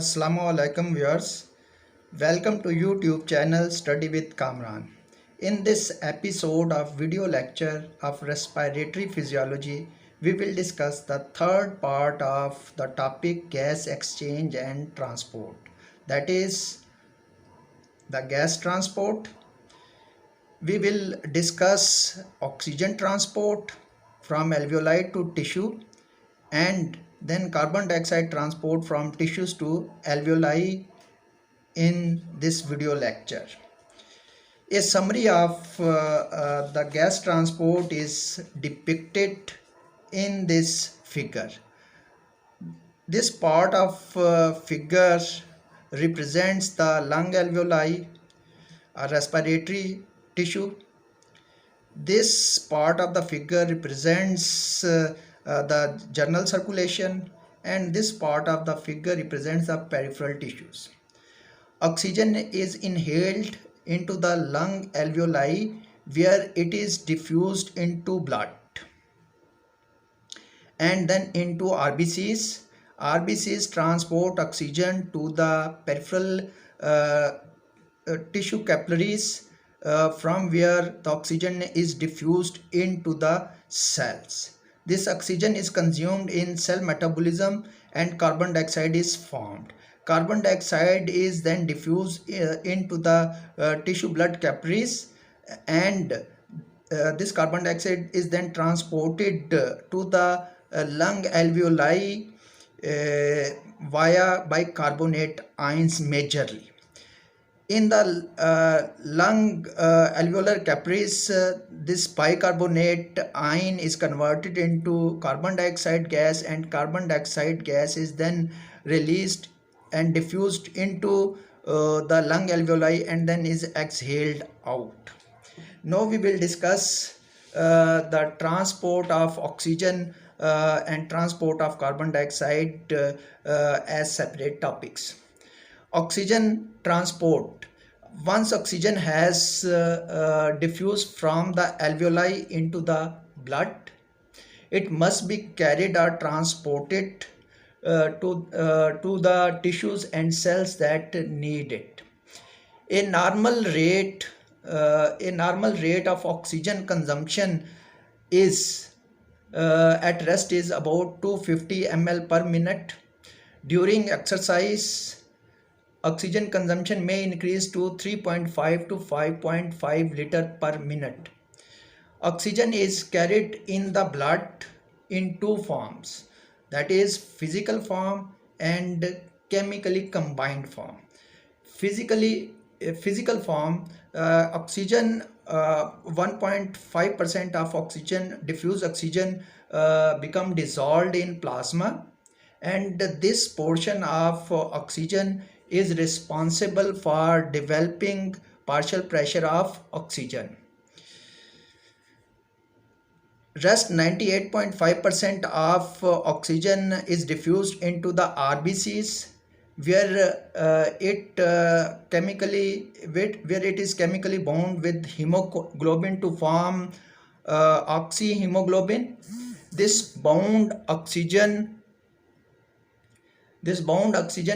Assalamu alaikum viewers. Welcome to YouTube channel Study with Kamran. In this episode of video lecture of respiratory physiology, we will discuss the third part of the topic gas exchange and transport. That is the gas transport. We will discuss oxygen transport from alveoli to tissue and then carbon dioxide transport from tissues to alveoli in this video lecture. A summary of the gas transport is depicted in this figure. This part of figure represents the lung alveoli, a respiratory tissue. This part of the figure represents the general circulation, and this part of the figure represents the peripheral tissues. Oxygen is inhaled into the lung alveoli where it is diffused into blood and then into RBCs. RBCs transport oxygen to the peripheral tissue capillaries from where the oxygen is diffused into the cells. This oxygen is consumed in cell metabolism and carbon dioxide is formed. Carbon dioxide is then diffused into the tissue blood capillaries, and this carbon dioxide is then transported to the lung alveoli via bicarbonate ions majorly. In the lung alveolar capillaries, this bicarbonate ion is converted into carbon dioxide gas, and carbon dioxide gas is then released and diffused into the lung alveoli and then is exhaled out. Now we will discuss the transport of oxygen and transport of carbon dioxide as separate topics. Oxygen transport. Once oxygen has diffused from the alveoli into the blood, it must be carried or transported to the tissues and cells that need it. A normal rate of oxygen consumption is at rest is about 250 ml per minute. During exercise, oxygen consumption may increase to 3.5 to 5.5 liter per minute. Oxygen is carried in the blood in two forms, that is physical form and chemically combined form. Physical form, oxygen 1.5% of oxygen, diffused oxygen become dissolved in plasma, and this portion of oxygen is responsible for developing partial pressure of oxygen. Rest 98.5% of oxygen is diffused into the RBCs where it is chemically bound with hemoglobin to form oxyhemoglobin. This bound oxygen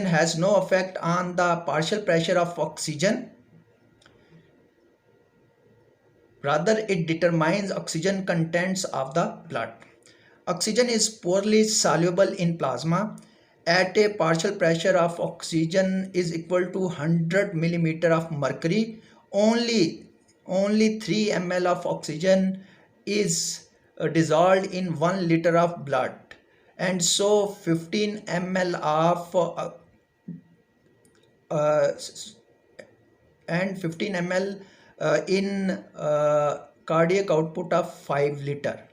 has no effect on the partial pressure of oxygen. Rather, it determines oxygen contents of the blood. Oxygen is poorly soluble in plasma. At a partial pressure of oxygen is equal to 100 millimeter of mercury, only 3 ml of oxygen is dissolved in 1 liter of blood, and so 15 ml of 15 ml in cardiac output of 5 liter.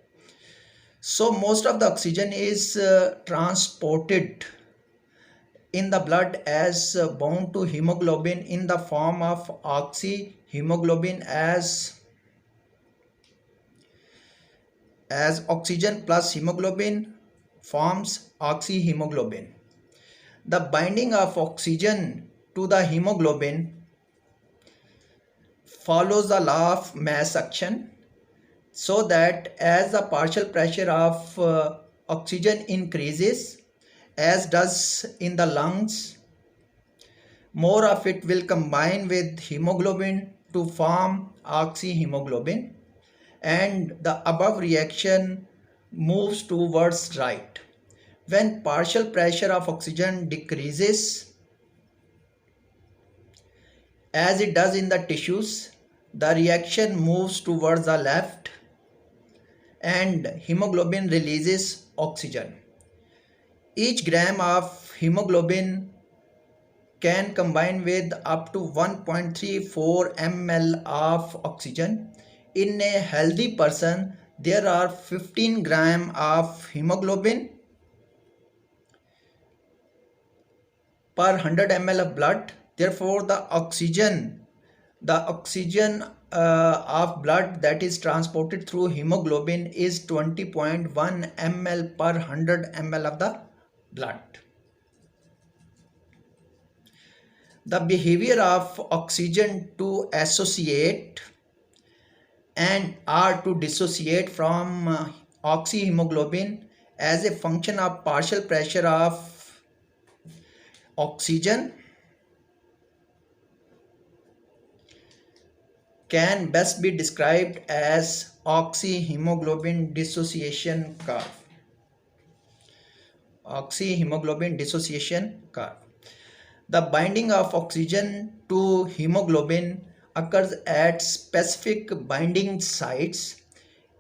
So most of the oxygen is transported in the blood as bound to hemoglobin in the form of oxyhemoglobin as oxygen plus hemoglobin forms oxyhemoglobin. The binding of oxygen to the hemoglobin follows the law of mass action, so that as the partial pressure of oxygen increases, as does in the lungs, more of it will combine with hemoglobin to form oxyhemoglobin, and the above reaction moves towards right. When partial pressure of oxygen decreases, as it does in the tissues, the reaction moves towards the left and hemoglobin releases oxygen. Each gram of hemoglobin can combine with up to 1.34 ml of oxygen. In a healthy person, there are 15 gram of hemoglobin per 100 ml of blood. Therefore, the oxygen of blood that is transported through hemoglobin is 20.1 ml per 100 ml of the blood. The behavior of oxygen to associate and or to dissociate from oxyhemoglobin as a function of partial pressure of oxygen can best be described as oxyhemoglobin dissociation curve. Oxyhemoglobin dissociation curve. The binding of oxygen to hemoglobin occurs at specific binding sites.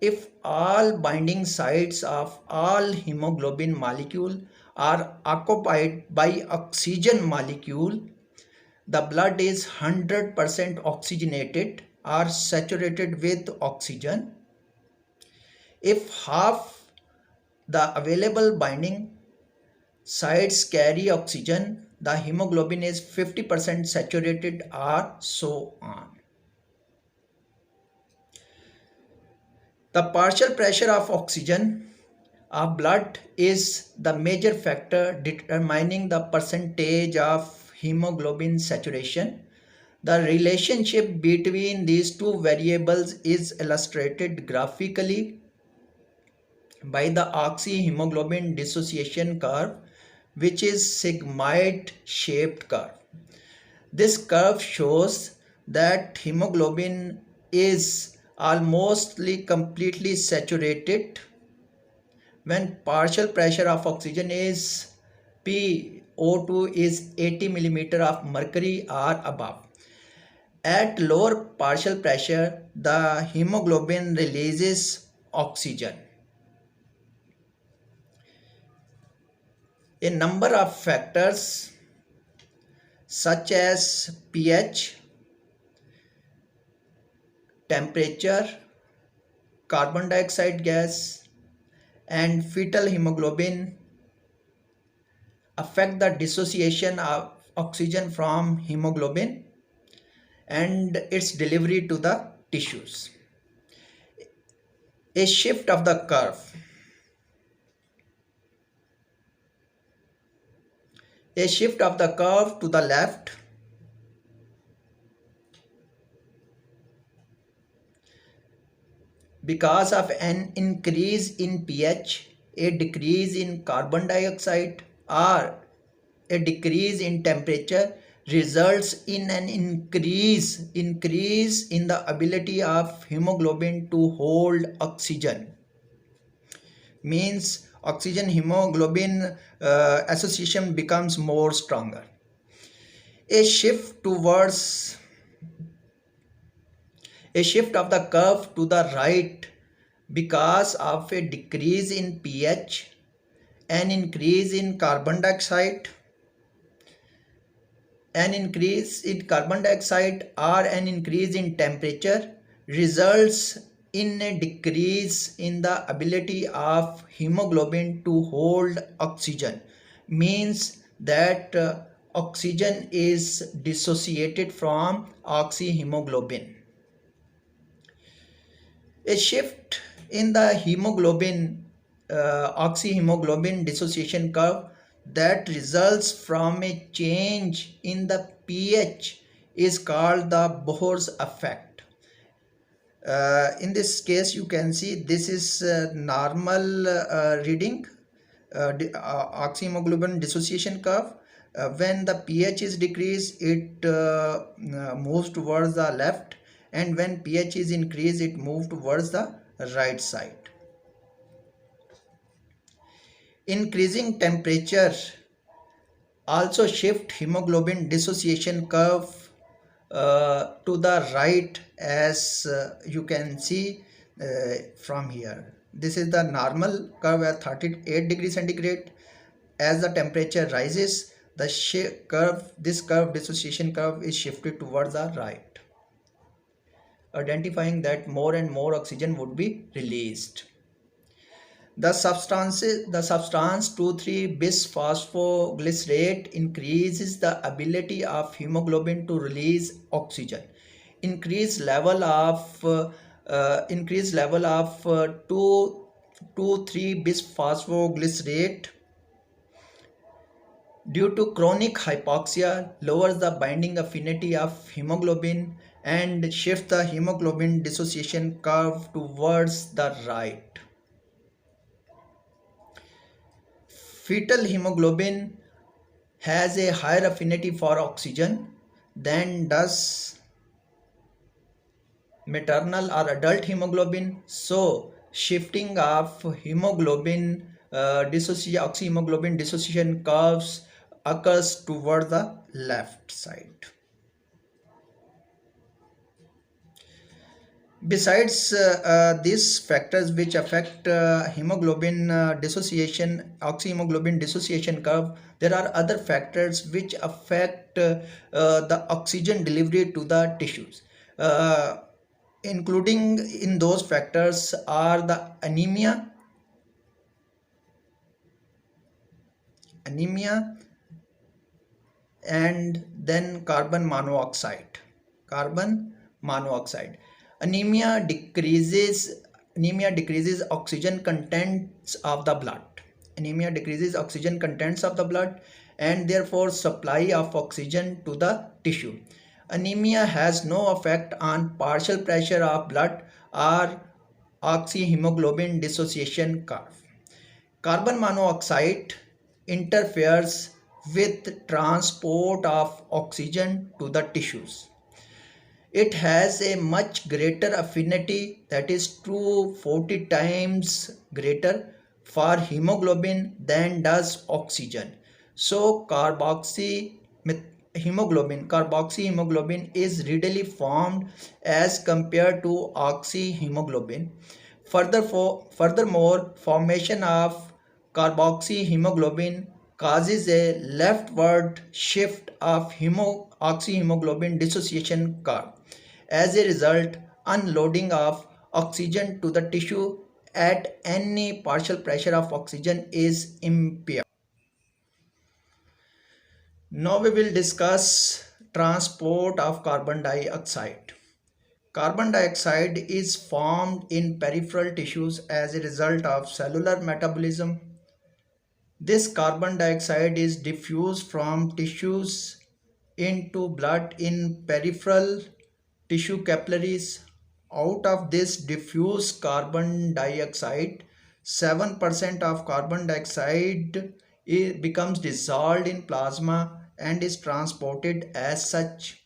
If all binding sites of all hemoglobin molecule are occupied by oxygen molecule, the blood is 100% oxygenated or saturated with oxygen. If half the available binding sites carry oxygen, the hemoglobin is 50% saturated or so on. The partial pressure of oxygen of blood is the major factor determining the percentage of hemoglobin saturation. The relationship between these two variables is illustrated graphically by the oxyhemoglobin dissociation curve, which is sigmoid shaped curve. This curve shows that hemoglobin is almost completely saturated when partial pressure of oxygen is PO2 is 80 millimeter of mercury or above. At lower partial pressure, the hemoglobin releases oxygen. A number of factors such as pH, temperature, carbon dioxide gas, and fetal hemoglobin affect the dissociation of oxygen from hemoglobin and its delivery to the tissues. A shift of the curve. A shift of the curve to the left because of an increase in pH, a decrease in carbon dioxide, or a decrease in temperature results in an increase in the ability of hemoglobin to hold oxygen. Means oxygen hemoglobin association becomes more stronger. A shift of the curve to the right because of a decrease in pH, an increase in carbon dioxide, or an increase in temperature results in a decrease in the ability of hemoglobin to hold oxygen. Means that oxygen is dissociated from oxyhemoglobin. A shift in the oxyhemoglobin dissociation curve that results from a change in the pH is called the Bohr's effect. In this case, you can see this is normal reading oxyhemoglobin dissociation curve. When the pH is decreased, it moves towards the left, and when pH is increased, it moves towards the right side. Increasing temperature also shift hemoglobin dissociation curve to the right, as you can see from here. This is the normal curve at 38 degrees centigrade. As the temperature rises, the this curve, dissociation curve, is shifted towards the right, identifying that more and more oxygen would be released. The substance 2,3-bisphosphoglycerate increases the ability of hemoglobin to release oxygen. Increased level of 2,3-bisphosphoglycerate due to chronic hypoxia lowers the binding affinity of hemoglobin and shifts the hemoglobin dissociation curve towards the right. Fetal hemoglobin has a higher affinity for oxygen than does maternal or adult hemoglobin. So, shifting of hemoglobin oxyhemoglobin dissociation curves occurs toward the left side. Besides these factors which affect hemoglobin oxyhemoglobin dissociation curve, there are other factors which affect the oxygen delivery to the tissues. Including in those factors are the anemia, and then carbon monoxide. Anemia decreases oxygen contents of the blood. And therefore supply of oxygen to the tissue. Anemia has no effect on partial pressure of blood or oxyhemoglobin dissociation curve. Carbon monoxide interferes with transport of oxygen to the tissues. It has a much greater affinity, that is 240 times greater, for hemoglobin than does oxygen. So carboxyhemoglobin is readily formed as compared to oxyhemoglobin. Furthermore, formation of carboxyhemoglobin causes a leftward shift of oxyhemoglobin dissociation curve. As a result, unloading of oxygen to the tissue at any partial pressure of oxygen is impaired. Now we will discuss transport of carbon dioxide. Carbon dioxide is formed in peripheral tissues as a result of cellular metabolism. This carbon dioxide is diffused from tissues into blood in peripheral tissue capillaries. Out of this diffused carbon dioxide, 7% of carbon dioxide becomes dissolved in plasma and is transported as such.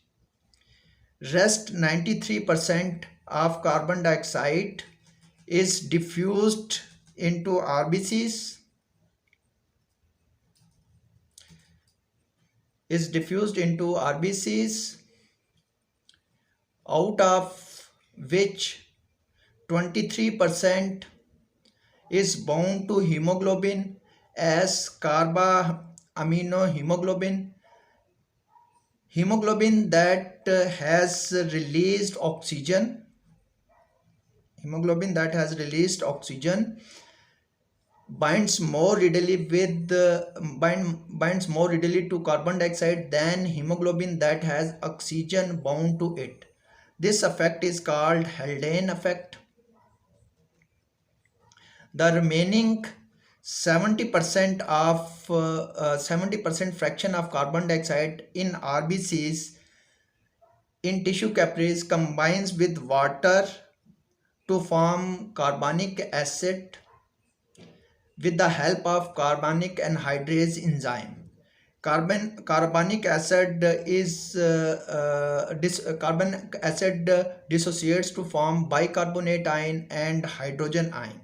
Rest 93% of carbon dioxide is diffused into RBCs out of which 23% is bound to hemoglobin as carbaminohemoglobin. Hemoglobin that has released oxygen binds more readily to carbon dioxide than hemoglobin that has oxygen bound to it. This effect is called Haldane effect. The remaining 70% fraction of carbon dioxide in RBCs in tissue capillaries combines with water to form carbonic acid with the help of carbonic anhydrase enzyme. Carbonic acid dissociates to form bicarbonate ion and hydrogen ion.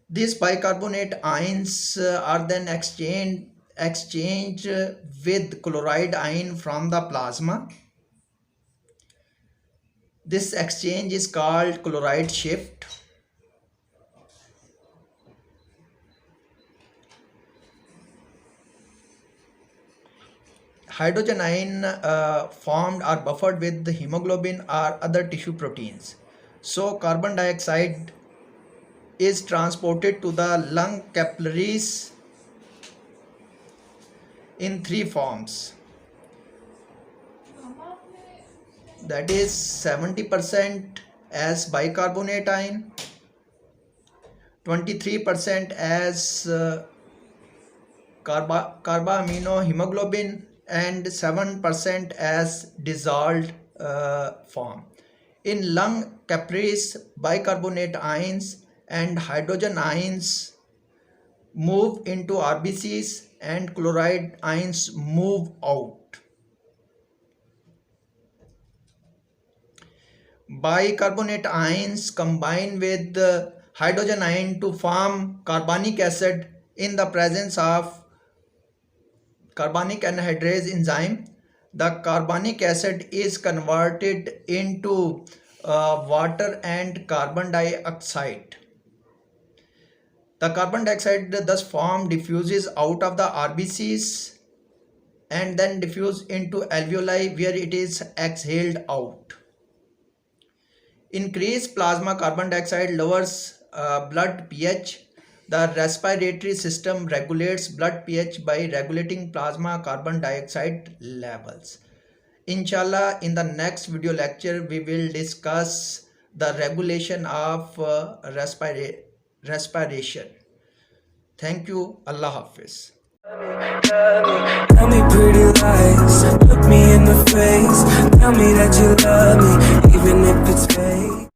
These bicarbonate ions are then exchanged with chloride ion from the plasma. This exchange is called chloride shift. Hydrogen ion formed are buffered with the hemoglobin or other tissue proteins. So carbon dioxide is transported to the lung capillaries in three forms. That is 70% as bicarbonate ion, 23% as carbamino hemoglobin, and 7% as dissolved form. In lung capillaries, bicarbonate ions and hydrogen ions move into RBCs and chloride ions move out. Bicarbonate ions combine with hydrogen ion to form carbonic acid in the presence of carbonic anhydrase enzyme. The carbonic acid is converted into water and carbon dioxide. The carbon dioxide thus formed diffuses out of the RBCs and then diffuse into alveoli where it is exhaled out. Increased plasma carbon dioxide lowers blood pH. The respiratory system regulates blood pH by regulating plasma carbon dioxide levels. Inshallah, in the next video lecture, we will discuss the regulation of respiration. Thank you. Allah Hafiz. Tell me pretty lies, look me in the face, tell me that you love me, even if it's fake.